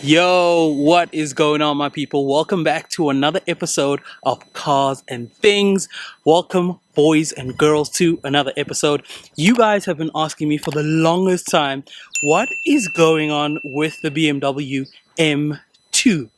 Yo, what is going on, my people? Welcome back to another episode of Cars and Things. Welcome, boys and girls, to another episode. You guys have been asking me for the longest time, what is going on with the BMW M2?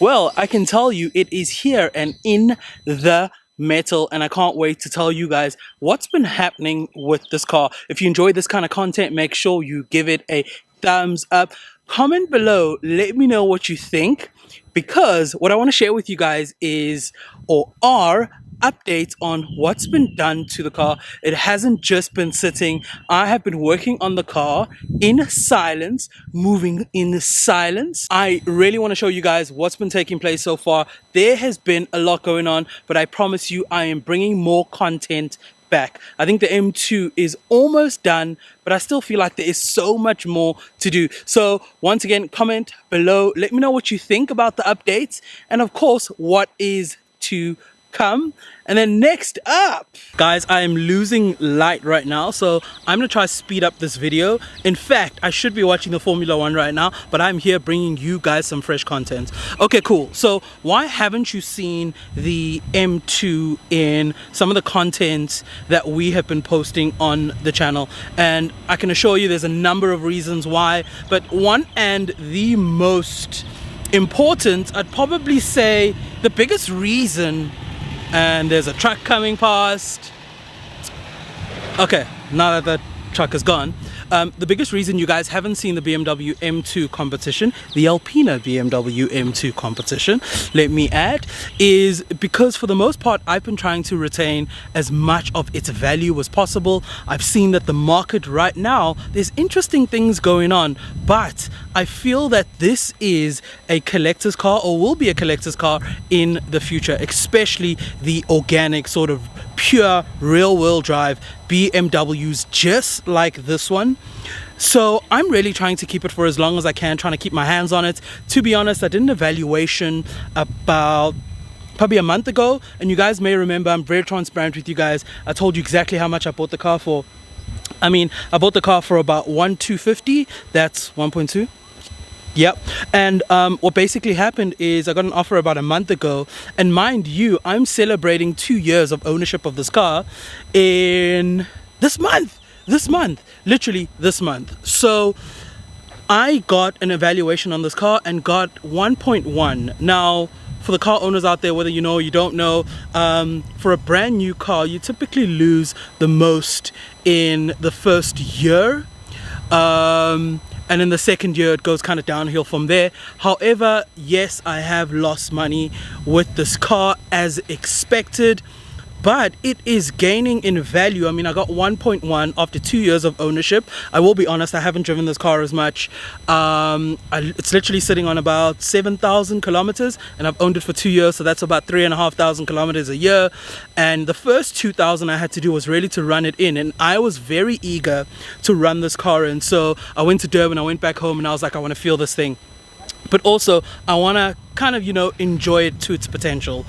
Well, I can tell you it is here and in the metal, and I can't wait to tell you guys what's been happening with this car. If you enjoy this kind of content, make sure you give it a thumbs up. Comment below, let me know what you think, because what I want to share with you guys is, or are, updates on what's been done to the car. It hasn't just been sitting. I have been working on the car in silence, moving in silence. I really want to show you guys what's been taking place so far. There has been a lot going on, but I promise you I am bringing more content back. I think the M2 is almost done, but I still feel like there is so much more to do. So once again, comment below, let me know what you think about the updates, and of course what is to come. And then next up, guys, I am losing light right now, so I'm gonna try to speed up this video. In fact, I should be watching the Formula One right now, but I'm here bringing you guys some fresh content. Okay, cool. So why haven't you seen the M2 in some of the content that we have been posting on the channel? And I can assure you there's a number of reasons why, but one and the most important, I'd probably say the biggest reason. And there's a truck coming past. Okay, now that the truck is gone, the biggest reason you guys haven't seen the BMW M2 competition, the Alpina BMW M2 competition, let me add, is because for the most part I've been trying to retain as much of its value as possible. I've seen that the market right now, there's interesting things going on, but I feel that this is a collector's car, or will be a collector's car in the future, especially the organic sort of pure real-world drive BMWs just like this one. So I'm really trying to keep it for as long as I can, trying to keep my hands on it. To be honest, I did an evaluation about probably a month ago, and you guys may remember, I'm very transparent with you guys. I told you exactly how much I bought the car for. I bought the car for about 1,250. That's 1.2. Yep. And what basically happened is I got an offer about a month ago, and mind you, I'm celebrating 2 years of ownership of this car in this month, literally this month. So I got an evaluation on this car and got 1.1. Now, for the car owners out there, whether you know or you don't know, for a brand new car, you typically lose the most in the first year. And in the second year, it goes kind of downhill from there. However, yes, I have lost money with this car as expected, but it is gaining in value. I got 1.1 after 2 years of ownership. I will be honest, I haven't driven this car as much. It's literally sitting on about 7,000 kilometers, and I've owned it for 2 years, so that's about 3,500 kilometers a year. And the first 2,000 I had to do was really to run it in, and I was very eager to run this car in. So I went to Durban, I went back home, and I was like, I want to feel this thing. But also, I want to kind of, enjoy it to its potential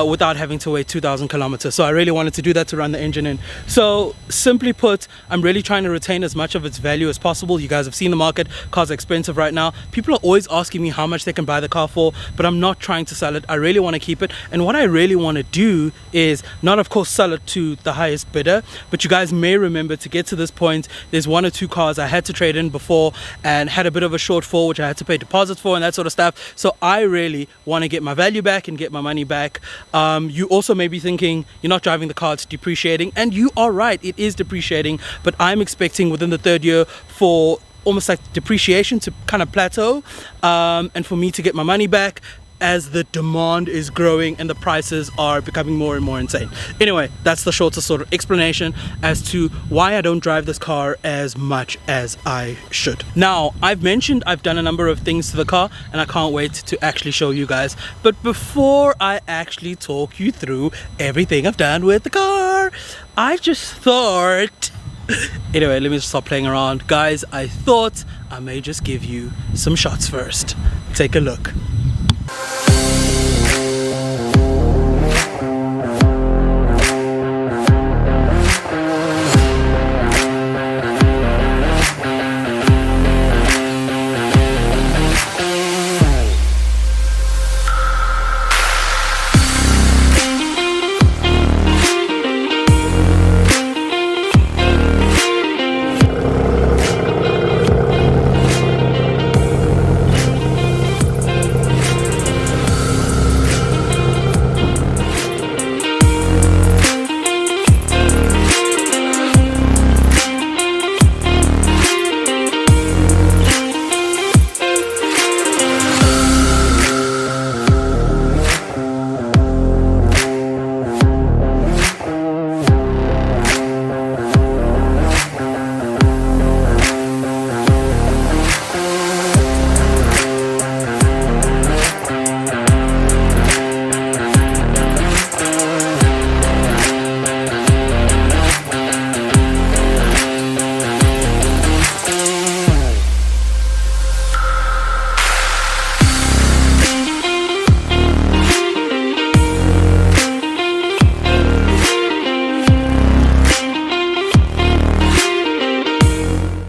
without having to wait 2,000 kilometers. So I really wanted to do that, to run the engine in. So simply put, I'm really trying to retain as much of its value as possible. You guys have seen the market. Cars are expensive right now. People are always asking me how much they can buy the car for, but I'm not trying to sell it. I really want to keep it. And what I really want to do is not, of course, sell it to the highest bidder, but you guys may remember, to get to this point, there's 1 or 2 cars I had to trade in before and had a bit of a shortfall, which I had to pay deposits for and that sort of stuff. So I really want to get my value back and get my money back. You also may be thinking, you're not driving the car, it's depreciating, and you are right, it is depreciating, but I'm expecting within the 3rd year for almost like depreciation to kind of plateau, and for me to get my money back, as the demand is growing and the prices are becoming more and more insane. Anyway, that's the shortest sort of explanation as to why I don't drive this car as much as I should. Now, I've mentioned I've done a number of things to the car, and I can't wait to actually show you guys. But before I actually talk you through everything I've done with the car, I just thought... Anyway, let me just stop playing around. Guys, I thought I may just give you some shots first. Take a look.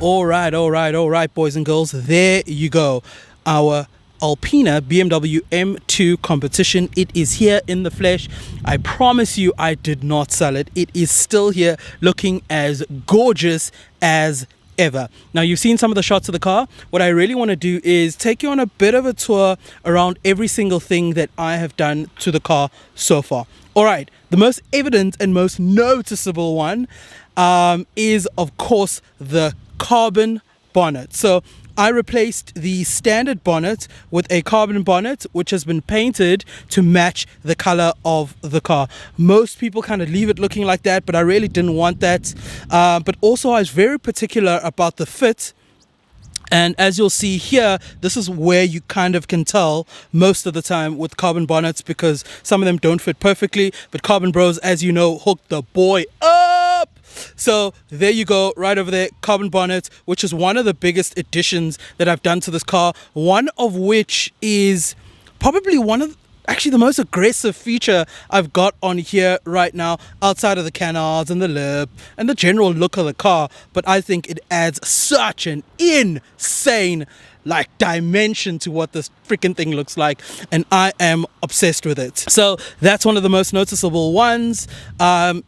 All right, boys and girls. There you go. Our Alpina BMW M2 competition. It is here in the flesh. I promise you, I did not sell it. It is still here, looking as gorgeous as ever. Now, you've seen some of the shots of the car. What I really want to do is take you on a bit of a tour around every single thing that I have done to the car so far. All right, the most evident and most noticeable one is, of course, the carbon bonnet. So I replaced the standard bonnet with a carbon bonnet, which has been painted to match the color of the car. Most people kind of leave it looking like that, but I really didn't want that. But also, I was very particular about the fit. And as you'll see here, this is where you kind of can tell most of the time with carbon bonnets, because some of them don't fit perfectly. But Carbon Bros, as you know, hooked the boy up. So there you go, right over there, carbon bonnet, which is one of the biggest additions that I've done to this car. One of which is probably actually the most aggressive feature I've got on here right now, outside of the canards and the lip and the general look of the car. But I think it adds such an insane dimension to what this freaking thing looks like, and I am obsessed with it. So that's one of the most noticeable ones.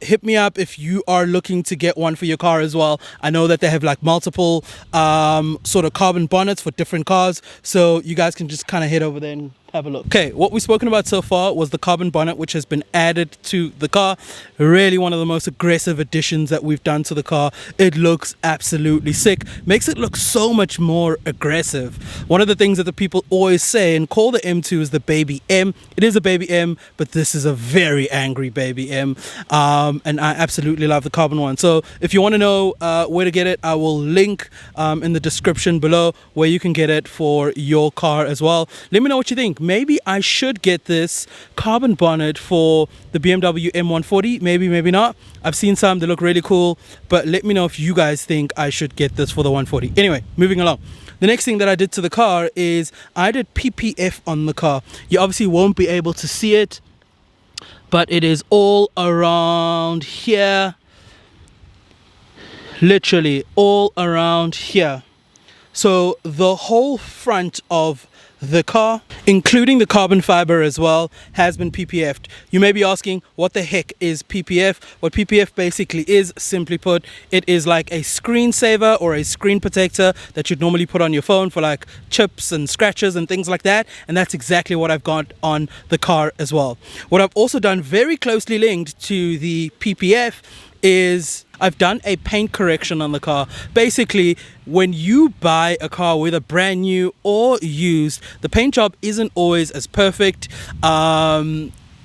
Hit me up if you are looking to get one for your car as well. I know that they have multiple sort of carbon bonnets for different cars, so you guys can just kind of head over there and have a look. Okay, what we've spoken about so far was the carbon bonnet, which has been added to the car. Really one of the most aggressive additions that we've done to the car. It looks absolutely sick, makes it look so much more aggressive. One of the things that the people always say and call the M2 is the baby M. It is a baby M, but this is a very angry baby M, and I absolutely love the carbon one. So if you want to know where to get it, I will link in the description below where you can get it for your car as well. Let me know what you think. Maybe I should get this carbon bonnet for the BMW M140. Maybe, maybe not. I've seen some, they look really cool, but let me know if you guys think I should get this for the 140. Anyway, moving along. The next thing that I did to the car is I did PPF on the car. You obviously won't be able to see it, but it is all around here. Literally all around here. So the whole front of the car, including the carbon fiber as well, has been PPF'd. You may be asking, what the heck is PPF? What PPF basically is, simply put, it is like a screensaver or a screen protector that you'd normally put on your phone for chips and scratches and things like that. And that's exactly what I've got on the car as well. What I've also done, very closely linked to the PPF, is I've done a paint correction on the car. Basically, when you buy a car, whether brand new or used, the paint job isn't always as perfect.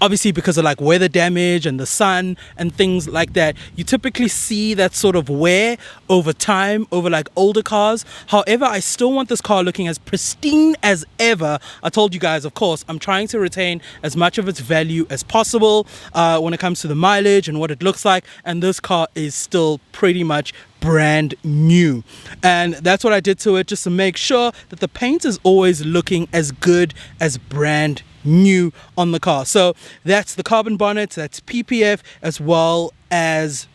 Obviously, because of weather damage and the sun and things like that, you typically see that sort of wear over time over older cars. However, I still want this car looking as pristine as ever. I told you guys, of course, I'm trying to retain as much of its value as possible when it comes to the mileage and what it looks like. And this car is still pretty much brand new, and that's what I did to it, just to make sure that the paint is always looking as good as brand new on the car. So that's the carbon bonnet, that's PPF, as well as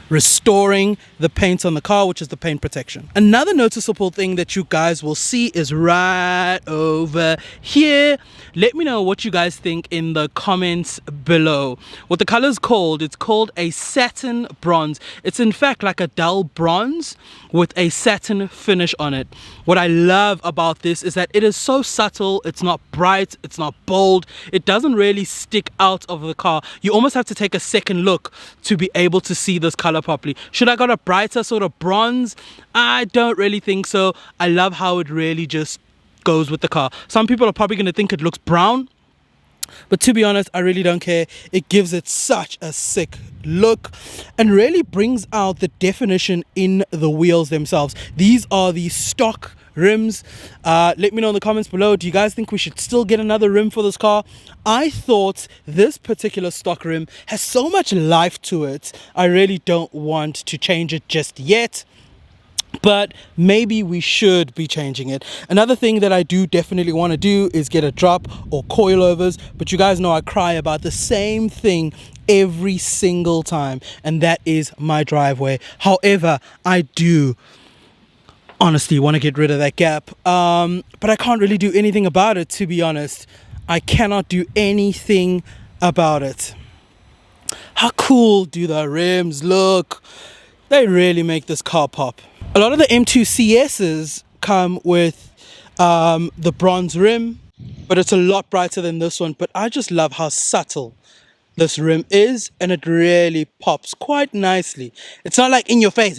restoring the paint on the car, which is the paint protection. Another noticeable thing that you guys will see is right over here. Let me know what you guys think in the comments below. What the color is called, it's called a satin bronze. It's in fact like a dull bronze with a satin finish on it. What I love about this is that it is so subtle. It's not bright, it's not bold, it doesn't really stick out of the car. You almost have to take a second look to be able to see this color properly. Should I got a brighter sort of bronze? I don't really think so. I love how it really just goes with the car. Some people are probably going to think it looks brown, but to be honest, I really don't care. It gives it such a sick look and really brings out the definition in the wheels themselves. These are the stock rims. Let me know in the comments below, do you guys think we should still get another rim for this car? I thought this particular stock rim has so much life to it, I really don't want to change it just yet, but maybe we should be changing it. Another thing that I do definitely want to do is get a drop or coilovers, but you guys know I cry about the same thing every single time, and that is my driveway. However, I do honestly want to get rid of that gap, but I can't really do anything about it, to be honest. I cannot do anything about it. How cool do the rims look? They really make this car pop. A lot of the M2 CS's come with the bronze rim, but it's a lot brighter than this one. But I just love how subtle this rim is, and it really pops quite nicely. It's not like in your face,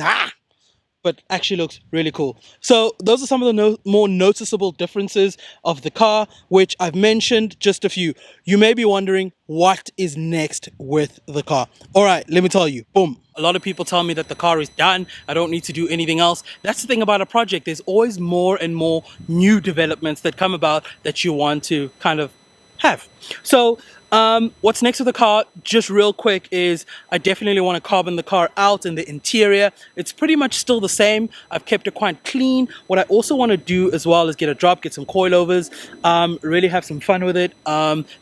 but actually looks really cool. So those are some of the more noticeable differences of the car, which I've mentioned just a few. You may be wondering what is next with the car. All right, let me tell you. Boom. A lot of people tell me that the car is done. I don't need to do anything else. That's the thing about a project. There's always more and more new developments that come about that you want to kind of have. So what's next with the car, just real quick, is I definitely want to carbon the car out in the interior. It's pretty much still the same. I've kept it quite clean. What I also want to do as well is get a drop, get some coilovers, really have some fun with it.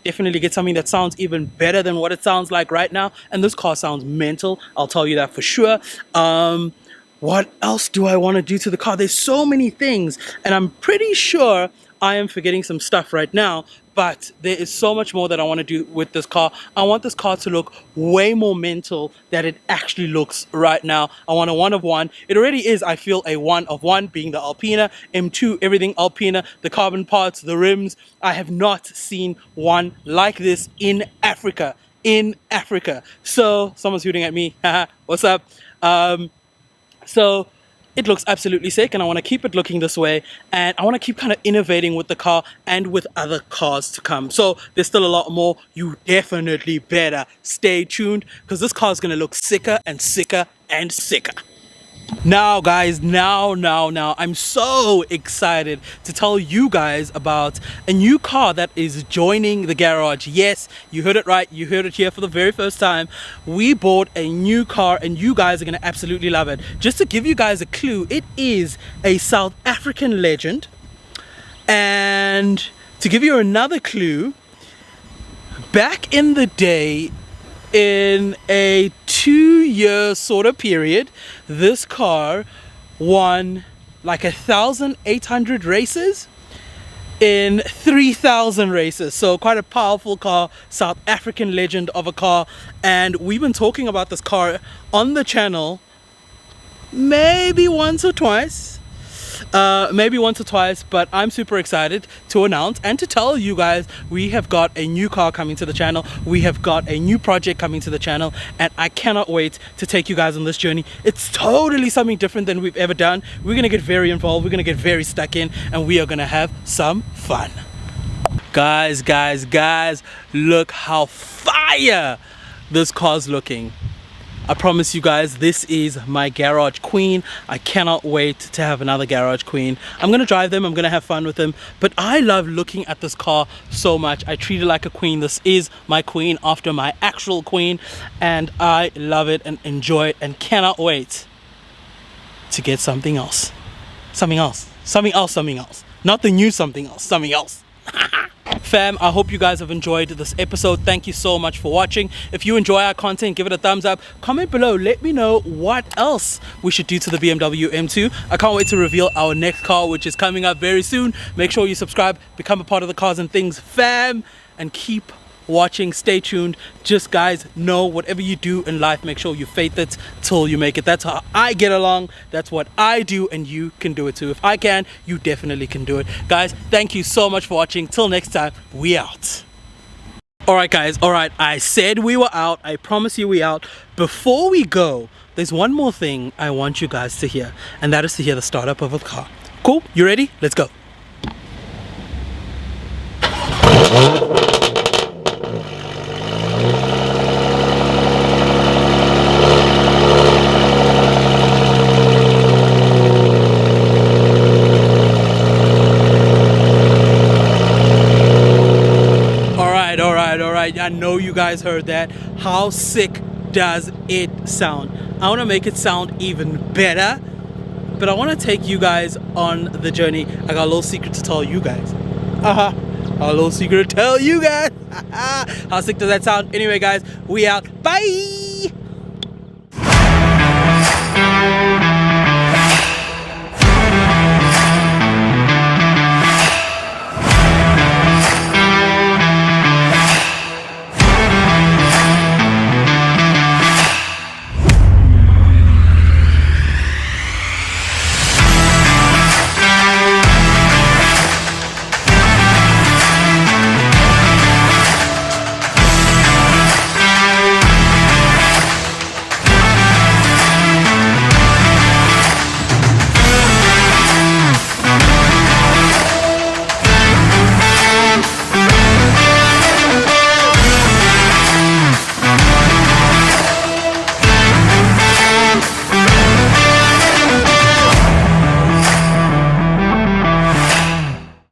Definitely get something that sounds even better than what it sounds like right now. And this car sounds mental, I'll tell you that for sure. What else do I want to do to the car? There's so many things, and I'm pretty sure I am forgetting some stuff right now, but there is so much more that I want to do with this car. I want this car to look way more mental than it actually looks right now. I want a one of one. It already is, I feel, a one of one, being the Alpina, M2, everything Alpina, the carbon parts, the rims. I have not seen one like this in Africa. So someone's hooting at me. What's up? So it looks absolutely sick, and I want to keep it looking this way, and I want to keep kind of innovating with the car and with other cars to come. So there's still a lot more. You definitely better stay tuned, because this car is going to look sicker and sicker and sicker. Now guys, now I'm so excited to tell you guys about a new car that is joining the garage. Yes, you heard it right, you heard it here for the very first time. We bought a new car, and you guys are going to absolutely love it. Just to give you guys a clue, it is a South African legend. And to give you another clue, back in the day, in a 2-year sort of period, this car won like 1,800 races in 3,000 races. So quite a powerful car, South African legend of a car. And we've been talking about this car on the channel maybe once or twice, but I'm super excited to announce and to tell you guys we have got a new car coming to the channel. We have got a new project coming to the channel, and I cannot wait to take you guys on this journey. It's totally something different than we've ever done. We're gonna get very involved, we're gonna get very stuck in, and we are gonna have some fun. Guys, look how fire this car's looking. I promise you guys, this is my garage queen. I cannot wait to have another garage queen. I'm gonna drive them, I'm gonna have fun with them, but I love looking at this car so much. I treat it like a queen. This is my queen after my actual queen, and I love it and enjoy it and cannot wait to get something else. Something else. Not the new something else, something else. Fam, I hope you guys have enjoyed this episode. Thank you so much for watching. If you enjoy our content, give it a thumbs up. Comment below, let me know what else we should do to the BMW M2. I can't wait to reveal our next car, which is coming up very soon. Make sure you subscribe, become a part of the Cars and Things fam, and keep watching. Stay tuned. Just guys, know whatever you do in life, make sure you faith it till you make it. That's how I get along. That's what I do, and you can do it too. If I can, you definitely can do it. Guys, thank you so much for watching. Till next time, we out. Alright guys, alright, I said we were out. I promise you we out. Before we go, there's one more thing I want you guys to hear, and that is to hear the startup of a car. Cool? You ready? Let's go. I know you guys heard that. How sick does it sound? I want to make it sound even better, but I want to take you guys on the journey. I got a little secret to tell you guys. A little secret to tell you guys. How sick does that sound? Anyway guys, we out. Bye.